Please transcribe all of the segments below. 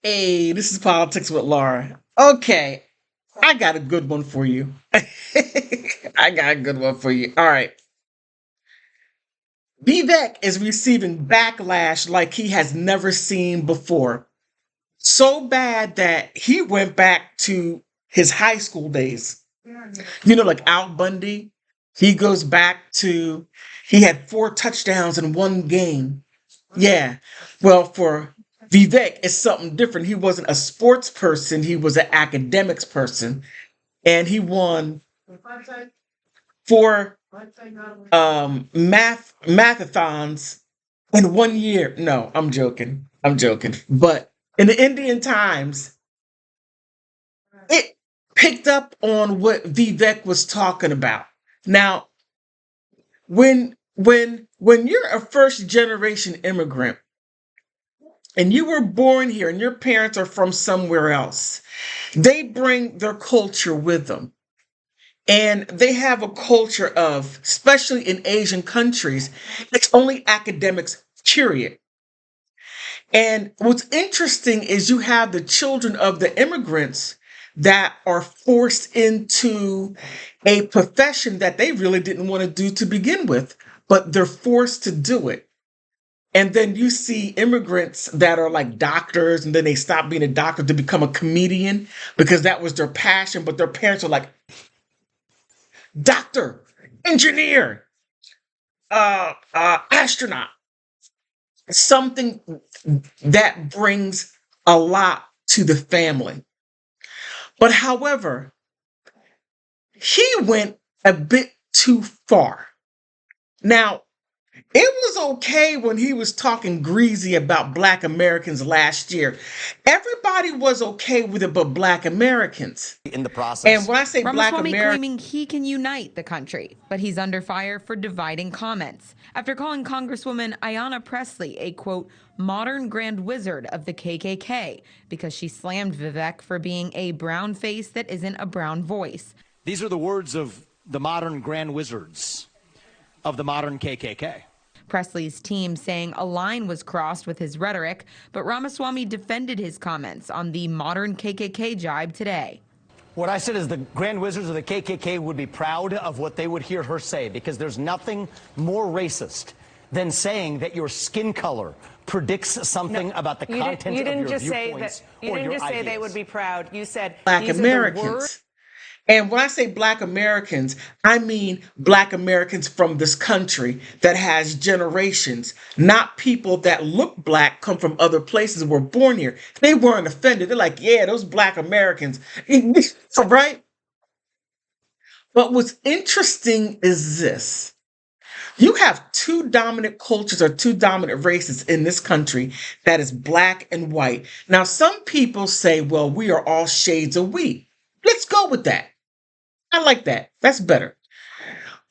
Hey, this is Politics with Laura. Okay, I got a good one for you. I got a good one for you. All right. Vivek is receiving backlash like he has never seen before. So bad that he went back to his high school days. Like Al Bundy, he goes back to, he had 4 touchdowns in one game. Yeah. Well, for Vivek, it's something different. He wasn't a sports person, he was an academics person. And he won 4 mathathons in one year. No, I'm joking. I'm joking. But in the Indian Times, it picked up on what Vivek was talking about. Now, when you're a first generation immigrant and you were born here and your parents are from somewhere else, they bring their culture with them. And they have a culture of, especially in Asian countries, it's only academics, period. And what's interesting is you have the children of the immigrants that are forced into a profession that they really didn't want to do to begin with, but they're forced to do it. And then you see immigrants that are like doctors, and then they stop being a doctor to become a comedian because that was their passion, but their parents are like, doctor, engineer, astronaut, something that brings a lot to the family. But however, he went a bit too far. Now, it was okay when he was talking greasy about Black Americans last year. Everybody was okay with it but Black Americans. In the And process. when I say Black Ramaswamy Americans, claiming he can unite the country, but he's under fire for dividing comments after calling Congresswoman Ayanna Pressley a quote, modern grand wizard of the KKK because she slammed Vivek for being a brown face that isn't a brown voice. These are the words of the modern grand wizards of the modern KKK. Presley's team saying a line was crossed with his rhetoric, but Ramaswamy defended his comments on the modern KKK jibe today. What I said is the grand wizards of the KKK would be proud of what they would hear her say, because there's nothing more racist than saying that your skin color predicts something about the content of your viewpoints or your ideas. You didn't just say they would be proud. You said Black these are the words. Americans. And when I say Black Americans, I mean Black Americans from this country that has generations, not people that look Black, come from other places, were born here. They weren't offended. They're like, yeah, those Black Americans. Right? But what's interesting is this. You have two dominant cultures or two dominant races in this country that is Black and white. Now, some people say, well, we are all shades of wheat. Let's go with that. I like that. That's better.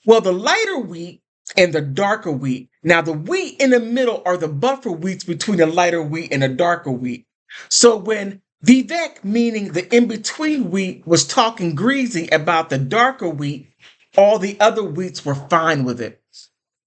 Well, the lighter wheat and the darker wheat. Now, the wheat in the middle are the buffer wheats between the lighter wheat and the darker wheat. So when Vivek, meaning the in-between wheat, was talking greasy about the darker wheat, all the other wheats were fine with it.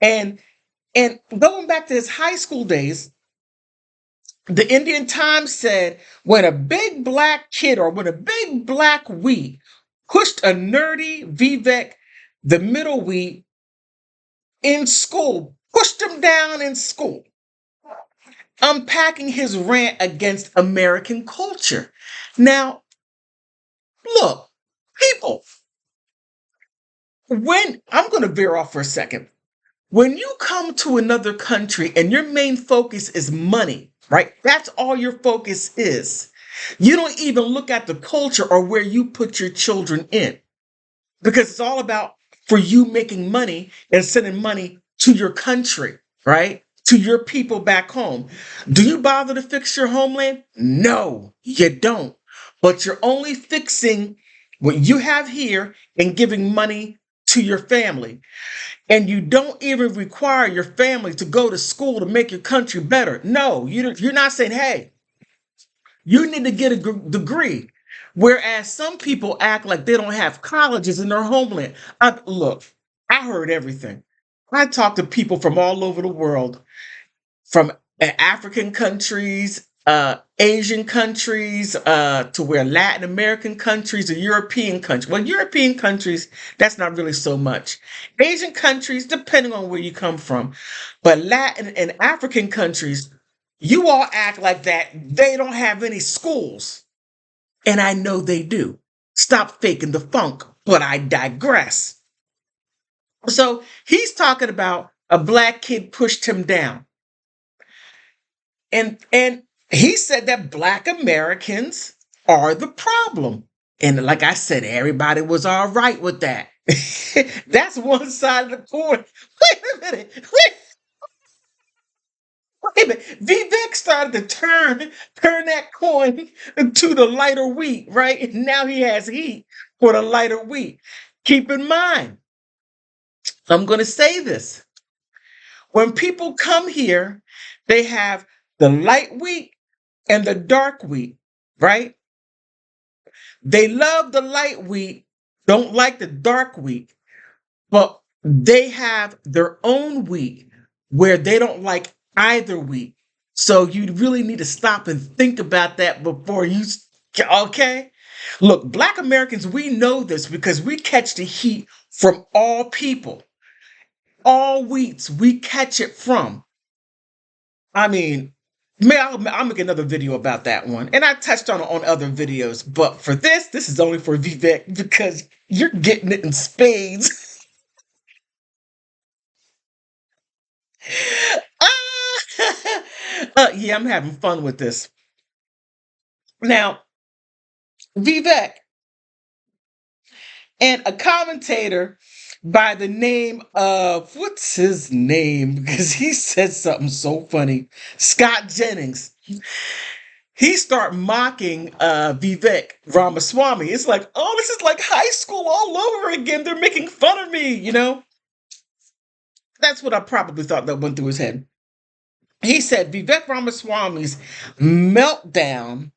And going back to his high school days, the Indian Times said when a big Black kid or when a big Black wheat pushed a nerdy Vivek, the middle wheat, in school, pushed him down in school, unpacking his rant against American culture. Now, look, people, when I'm going to veer off for a second. When you come to another country and your main focus is money, right? That's all your focus is. You don't even look at the culture or where you put your children in, because it's all about for you making money and sending money to your country, right? To your people back home. Do you bother to fix your homeland? No, you don't. But you're only fixing what you have here and giving money to your family. And you don't even require your family to go to school to make your country better. No, you're not saying, hey, you need to get a degree. Whereas some people act like they don't have colleges in their homeland. Look, I heard everything. I talked to people from all over the world, from African countries, Asian countries, to where Latin American countries or European countries. Well, European countries, that's not really so much. Asian countries, depending on where you come from. But Latin and African countries, you all act like that. They don't have any schools. And I know they do. Stop faking the funk, but I digress. So he's talking about a black kid pushed him down. And he said that black Americans are the problem. And like I said, everybody was all right with that. That's one side of the coin. Wait a minute. Wait a minute. Vivek started to turn that coin to the lighter wheat, right? And now he has heat for the lighter wheat. Keep in mind, I'm going to say this. When people come here, they have the light wheat and the dark wheat, right? They love the light wheat, don't like the dark wheat, but they have their own wheat where they don't like either wheat. So you really need to stop and think about that before you, okay? Look, Black Americans, we know this because we catch the heat from all people. All wheats, we catch it from. I mean, I'll make another video about that one. And I touched on other videos, but for this is only for Vivek because you're getting it in spades. Yeah, I'm having fun with this. Now, Vivek and a commentator by the name of, what's his name? Because he said something so funny. Scott Jennings. He start mocking Vivek Ramaswamy. It's like, oh, this is like high school all over again. They're making fun of me, you know? That's what I probably thought that went through his head. He said Vivek Ramaswamy's meltdown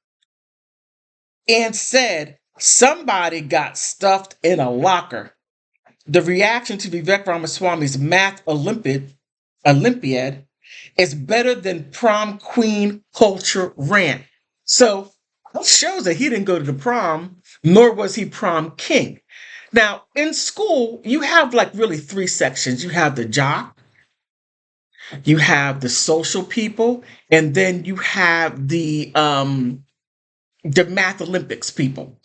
and said somebody got stuffed in a locker. The reaction to Vivek Ramaswamy's math Olympiad is better than prom queen culture rant. So that shows that he didn't go to the prom, nor was he prom king. Now, in school, you have like really three sections. You have the jock, you have the social people, and then you have the math Olympics people.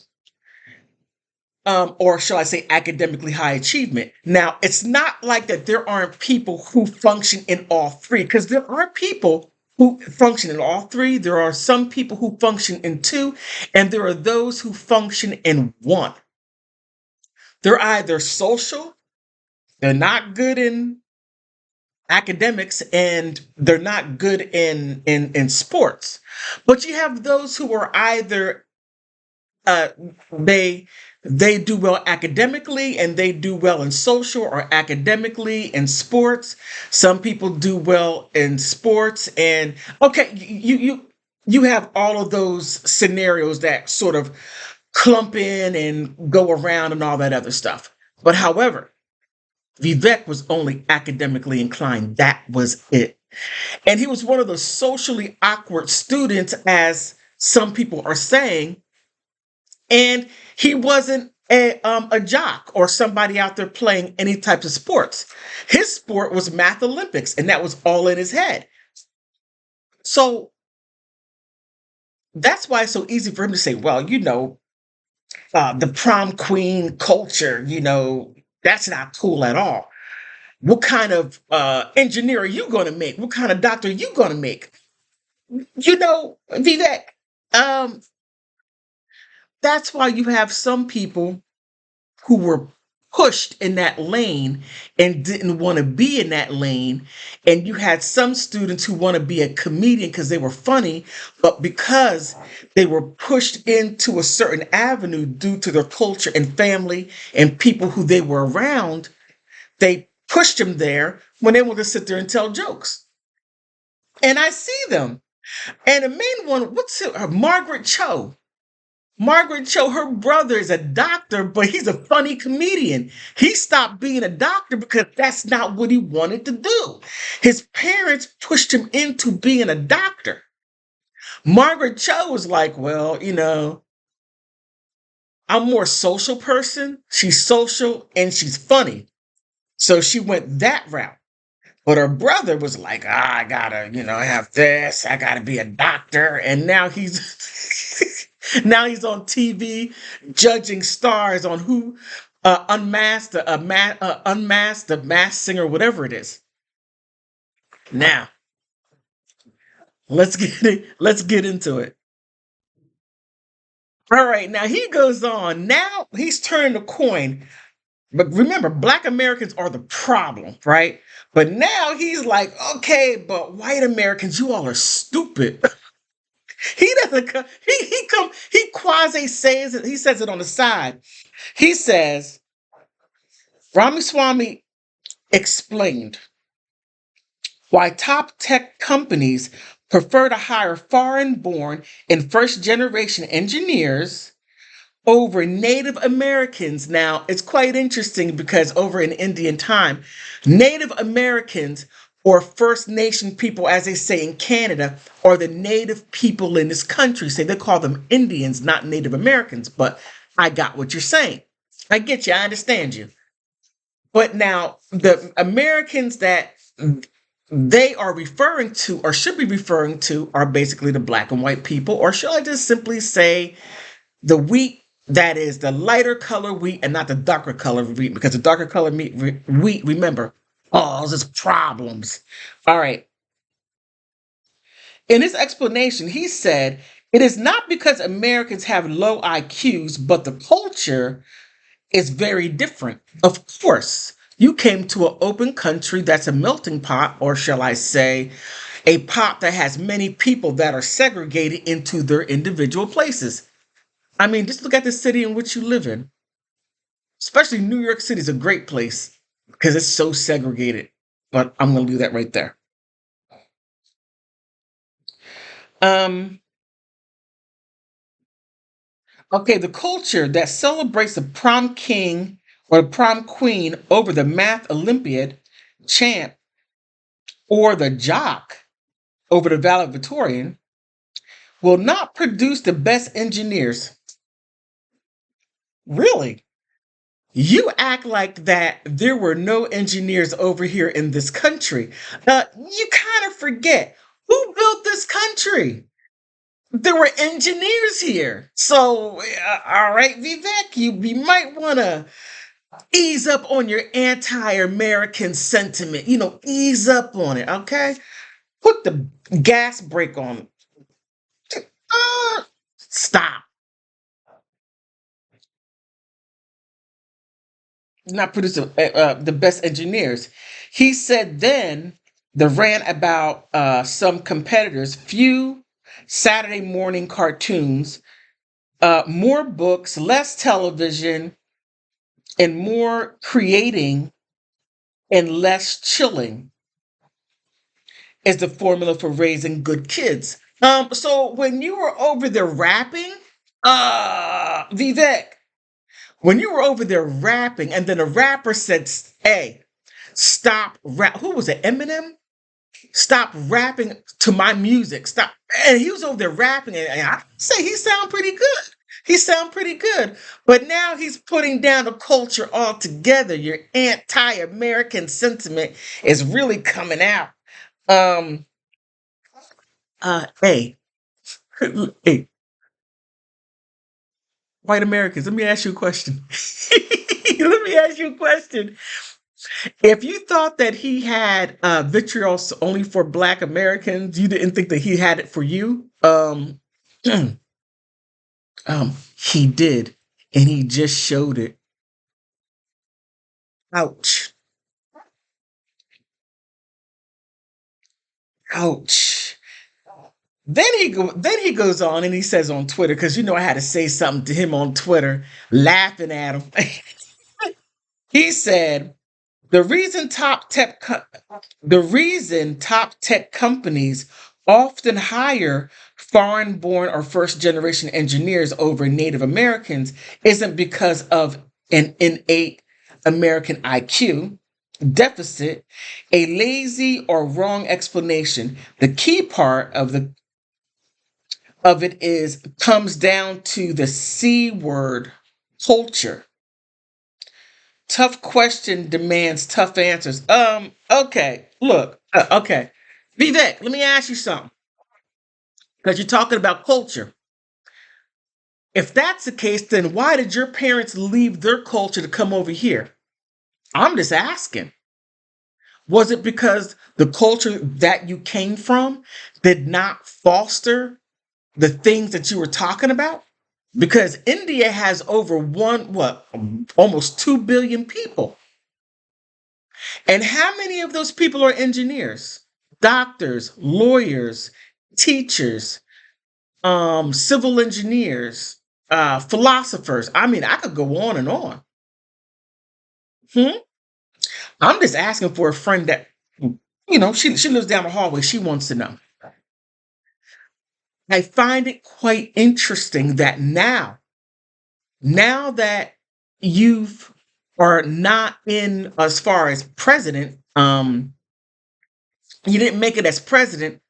Or shall I say academically high achievement. Now, it's not like that there aren't people who function in all three, because there are people who function in all three. There are some people who function in two, and there are those who function in one. They're either social, they're not good in academics, and they're not good in sports. But you have those who are either uh, they they do well academically and they do well in social or academically in sports. Some people do well in sports, and okay, you have all of those scenarios that sort of clump in and go around and all that other stuff. But however, Vivek was only academically inclined. That was it. And he was one of those socially awkward students, as some people are saying, and he wasn't a jock or somebody out there playing any types of sports. His sport was math Olympics, and that was all in his head. So that's why it's so easy for him to say, well, the prom queen culture, that's not cool at all. What kind of engineer are you going to make? What kind of doctor are you going to make? Vivek, um, that's why you have some people who were pushed in that lane and didn't want to be in that lane. And you had some students who want to be a comedian because they were funny, but because they were pushed into a certain avenue due to their culture and family and people who they were around, they pushed them there when they wanted to sit there and tell jokes. And I see them. And the main one, what's her? Margaret Cho. Margaret Cho, her brother is a doctor, but he's a funny comedian. He stopped being a doctor because that's not what he wanted to do. His parents pushed him into being a doctor. Margaret Cho was like, well, I'm more social person. She's social and she's funny. So she went that route. But her brother was like, I gotta, have this. I gotta be a doctor. And now he's now he's on TV judging stars on who unmasked, the masked singer, whatever it is. Now, let's get into it. All right, now he goes on. Now he's turning the coin. But remember, Black Americans are the problem, right? But now he's like, okay, but white Americans, you all are stupid. He doesn't come, he quasi says it, he says it on the side. He says, Ramaswamy explained why top tech companies prefer to hire foreign born and first generation engineers over Native Americans. Now, it's quite interesting because over in Indian time, Native Americans or First Nation people, as they say in Canada, are the native people in this country. Say they call them Indians, not Native Americans, but I got what you're saying. I get you. I understand you. But now the Americans that they are referring to or should be referring to are basically the black and white people, or should I just simply say the wheat that is the lighter color wheat and not the darker color wheat, because the darker color wheat, remember, causes problems. All right. In his explanation, he said, it is not because Americans have low IQs, but the culture is very different. Of course, you came to an open country that's a melting pot, or shall I say, a pot that has many people that are segregated into their individual places. I mean, just look at the city in which you live in. Especially New York City is a great place because it's so segregated. But I'm going to do that right there. Um, okay, the culture that celebrates the prom king or the prom queen over the math Olympiad champ or the jock over the valedictorian will not produce the best engineers. Really? You act like that there were no engineers over here in this country. You kind of forget who built this country. There were engineers here. So, all right, Vivek, you might want to ease up on your anti-American sentiment. Ease up on it, okay? Put the gas brake on. Stop. Not producing the best engineers. He said then the rant about some competitors, few Saturday morning cartoons, more books, less television, and more creating and less chilling is the formula for raising good kids. So when you were over there rapping, Vivek, when you were over there rapping, and then a rapper said, "Hey, stop rap." Who was it? Eminem? Stop rapping to my music. Stop. And he was over there rapping, and I say he sound pretty good. He sound pretty good. But now he's putting down the culture altogether. Your anti-American sentiment is really coming out. Um, hey, hey, white Americans, let me ask you a question. Let me ask you a question. If you thought that he had vitriol only for Black Americans, you didn't think that he had it for you. He did, and he just showed it. Ouch! Ouch! Then he goes on and he says on Twitter, because I had to say something to him on Twitter, laughing at him. He said, The reason top tech companies often hire foreign born or first generation engineers over Native Americans isn't because of an innate American IQ deficit, a lazy or wrong explanation. The key part of the of it is comes down to the C word, culture. Tough question demands tough answers. Okay, look, okay. Vivek, let me ask you something. Because you're talking about culture. If that's the case, then why did your parents leave their culture to come over here? I'm just asking. Was it because the culture that you came from did not foster the things that you were talking about? Because India has over almost 2 billion people. And how many of those people are engineers, doctors, lawyers, teachers, civil engineers, philosophers? I mean, I could go on and on. Hmm? I'm just asking for a friend that, she lives down the hallway. She wants to know. I find it quite interesting that now that you've are not in as far as president, you didn't make it as president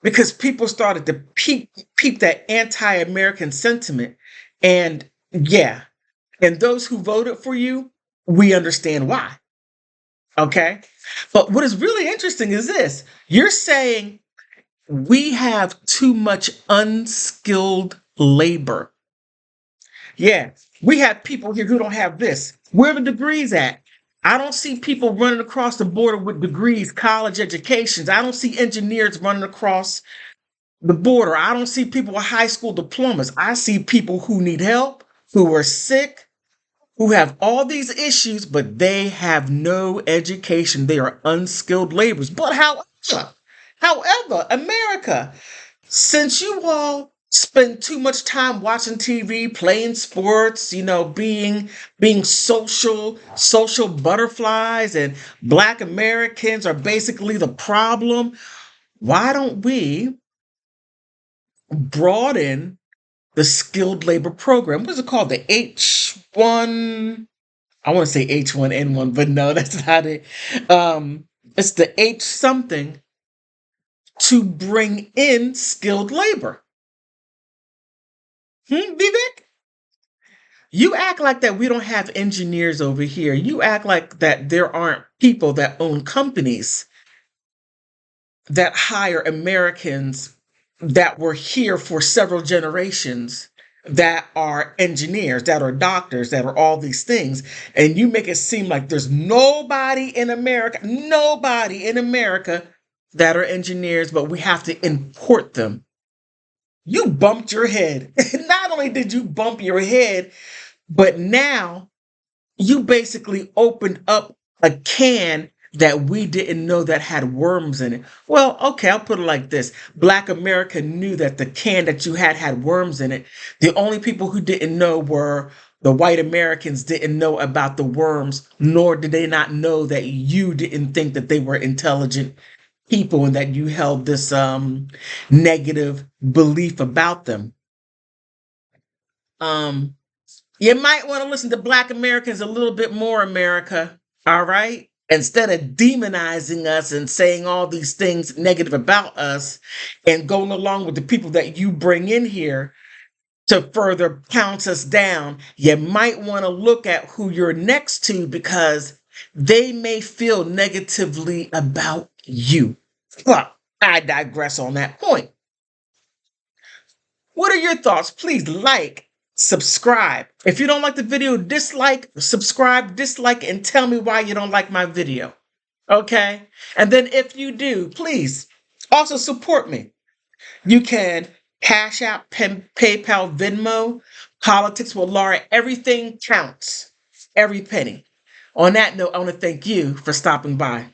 because people started to peep that anti-American sentiment. And yeah, and those who voted for you, we understand why. Okay. But what is really interesting is this. You're saying we have too much unskilled labor. Yeah, we have people here who don't have this. Where are the degrees at? I don't see people running across the border with degrees, college educations. I don't see engineers running across the border. I don't see people with high school diplomas. I see people who need help, who are sick, who have all these issues, but they have no education. They are unskilled laborers. But however, America, since you all spend too much time watching TV, playing sports, being social butterflies, and Black Americans are basically the problem, why don't we broaden the skilled labor program? What's it called? The H1. I want to say H1N1, but no, that's not it. It's the H something to bring in skilled labor. Vivek? You act like that we don't have engineers over here. You act like that there aren't people that own companies that hire Americans that were here for several generations, that are engineers, that are doctors, that are all these things. And you make it seem like there's nobody in America that are engineers, but we have to import them. You bumped your head. Not only did you bump your head, but now you basically opened up a can that we didn't know that had worms in it. Well, okay, I'll put it like this. Black America knew that the can that you had worms in it. The only people who didn't know were the white Americans didn't know about the worms, nor did they not know that you didn't think that they were intelligent people and that you held this negative belief about them. Um, you might want to listen to Black Americans a little bit more, America. All right? Instead of demonizing us and saying all these things negative about us and going along with the people that you bring in here to further pounce us down, you might want to look at who you're next to because they may feel negatively about you. Well, I digress on that point. What are your thoughts? Please like, subscribe. If you don't like the video, dislike, subscribe, dislike, and tell me why you don't like my video. Okay? And then if you do, please also support me. You can Cash App, PayPal, Venmo, Politics with Laura. Everything counts. Every penny. On that note, I want to thank you for stopping by.